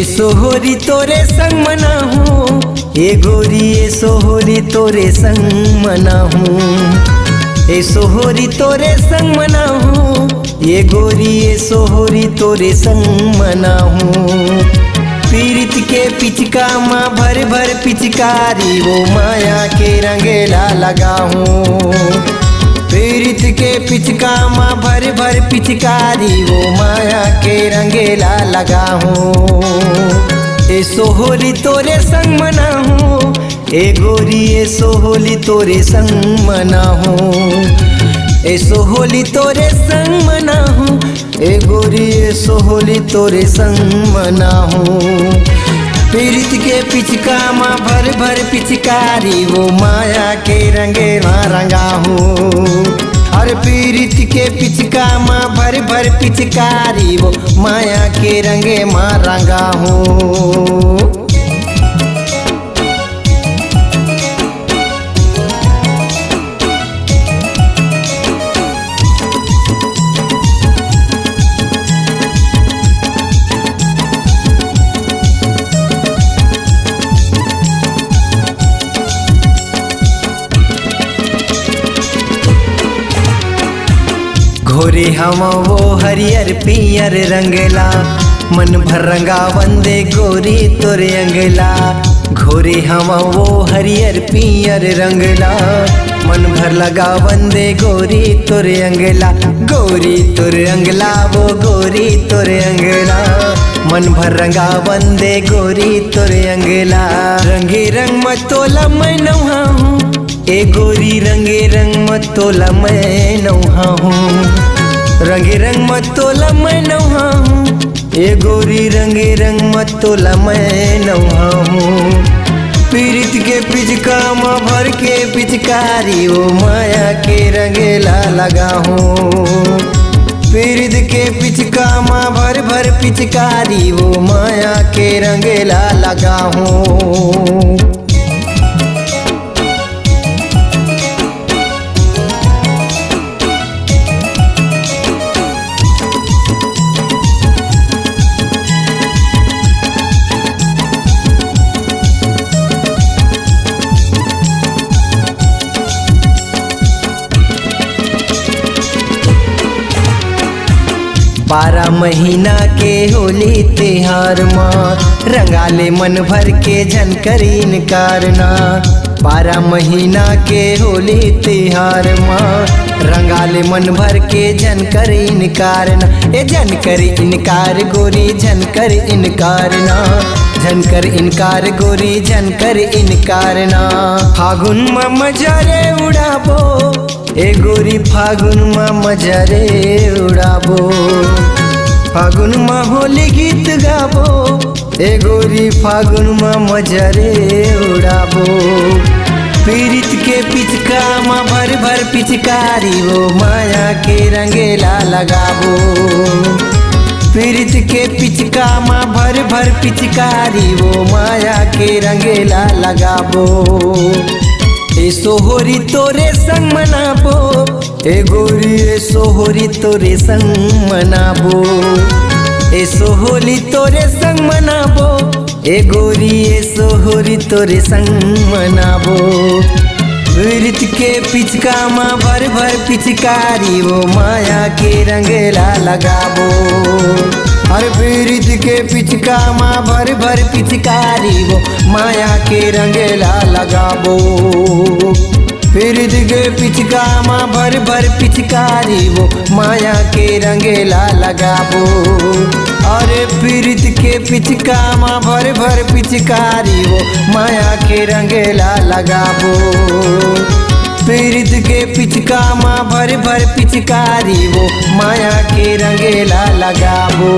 सोहरी तोरे संग मनाहूँ, ए गोरी ए सोहरी तोरे संग मनाहूँ। ए सोहरी तोरे संग मनाहूँ, ए गोरी ए सोहरी तोरे संग मनाहूँ। पीरित के पिचका माँ भर भर पिचकारी, वो माया के रंगेला लगाहूँ। पीरित के पिचका माँ भर भर पिचकारी, वो माया के रंगेला लगाहूँ। ए सोहरी तोरे संग मनाहूँ, ए गोरी ए सोहरी तोरे संग मनाहूँ। ए सोहरी तोरे संग मनाहूँ, ए गोरी ए सोहरी तोरे संग मनाहूँ। पीरित के पिचका माँ भर भर पिचकारी, वो माया के रंगेला रंगाहूँ। हर पीरित के पिचका माँ भर भर पिचकारी, वो माया के रंगे माँ रंगाहूँ। घोरे हवा वो हरियर पियर रंगला, मन भर रंगा वंदे गोरी तोरे अंगला। घोरे हवा वो हरियर पियर रंगला, मन भर लगा वंदे गोरी तोरे अंगला। गोरी तोरे अंगला वो गोरी तोरे अंगला, मन भर रंगा वंदे गोरी तोरे अंगला। रंगे रंग मतोला मैं नौहा हूँ, ए गोरी रंगे रंग मतोला मैं नौहा हूँ। रंगे रंग मतोला मैं नौहा हूँ, ए गोरी रंगे रंग मतोला मैं नौहा हूँ। पीरित के पिचका माँ भर के पिचकारी, वो माया के रंगेला लगाहूँ। पीरित के पिचका माँ भर भर पिचकारी, वो माया के रंगेला लगाहूँ। बारह महीना के होली त्योहार माँ, रंगाले मन भर के झनकर इनकारना। 12 महीना के होली त्योहार माँ, रंगाले मन भर के झनकर इनकारना। ए झनकर इनकार गोरी झनकर इनकारना, झनकर इनकार गोरी झनकर इनकारना। फागुन माँ मजारे उड़ाबो, ए गोरी फागुन माँ मजारे उड़ाबो। फागुन माँ होली गीत गाबो, ए गोरी फागुन माँ मजारे उड़ाबो। पीरित के पिचका माँ भर भर पिचकारी, वो माया के रंगेला लगाबो। पीरित के पिचका माँ भर भर पिचकारी, वो माया के रंगेला लगाबो। ए सोहरी तोरे संग मनाबो, ए गोरी ए सोहरी तोरे संग मनाबो। ए सोहरी तोरे संग मनाबो, ए गोरी ए सोहरी तोरे संग मनाबो। पीरित के पिचका माँ भर भर पिचकारी, वो माया के रंगेला लगाबो। हर पीरित के पिचका माँ भर भर पिचकारी, वो माया के रंगेला लगाबो। पीरित के पिचका माँ भर भर पिचकारी, वो माया के रंगेला लगाबो। अरे पीरित के पिचका माँ भर भर पिचकारी, वो माया के रंगेला लगाबो। पीरित के पिचका माँ भर भर पिचकारी, वो माया के रंगेला लगाबो।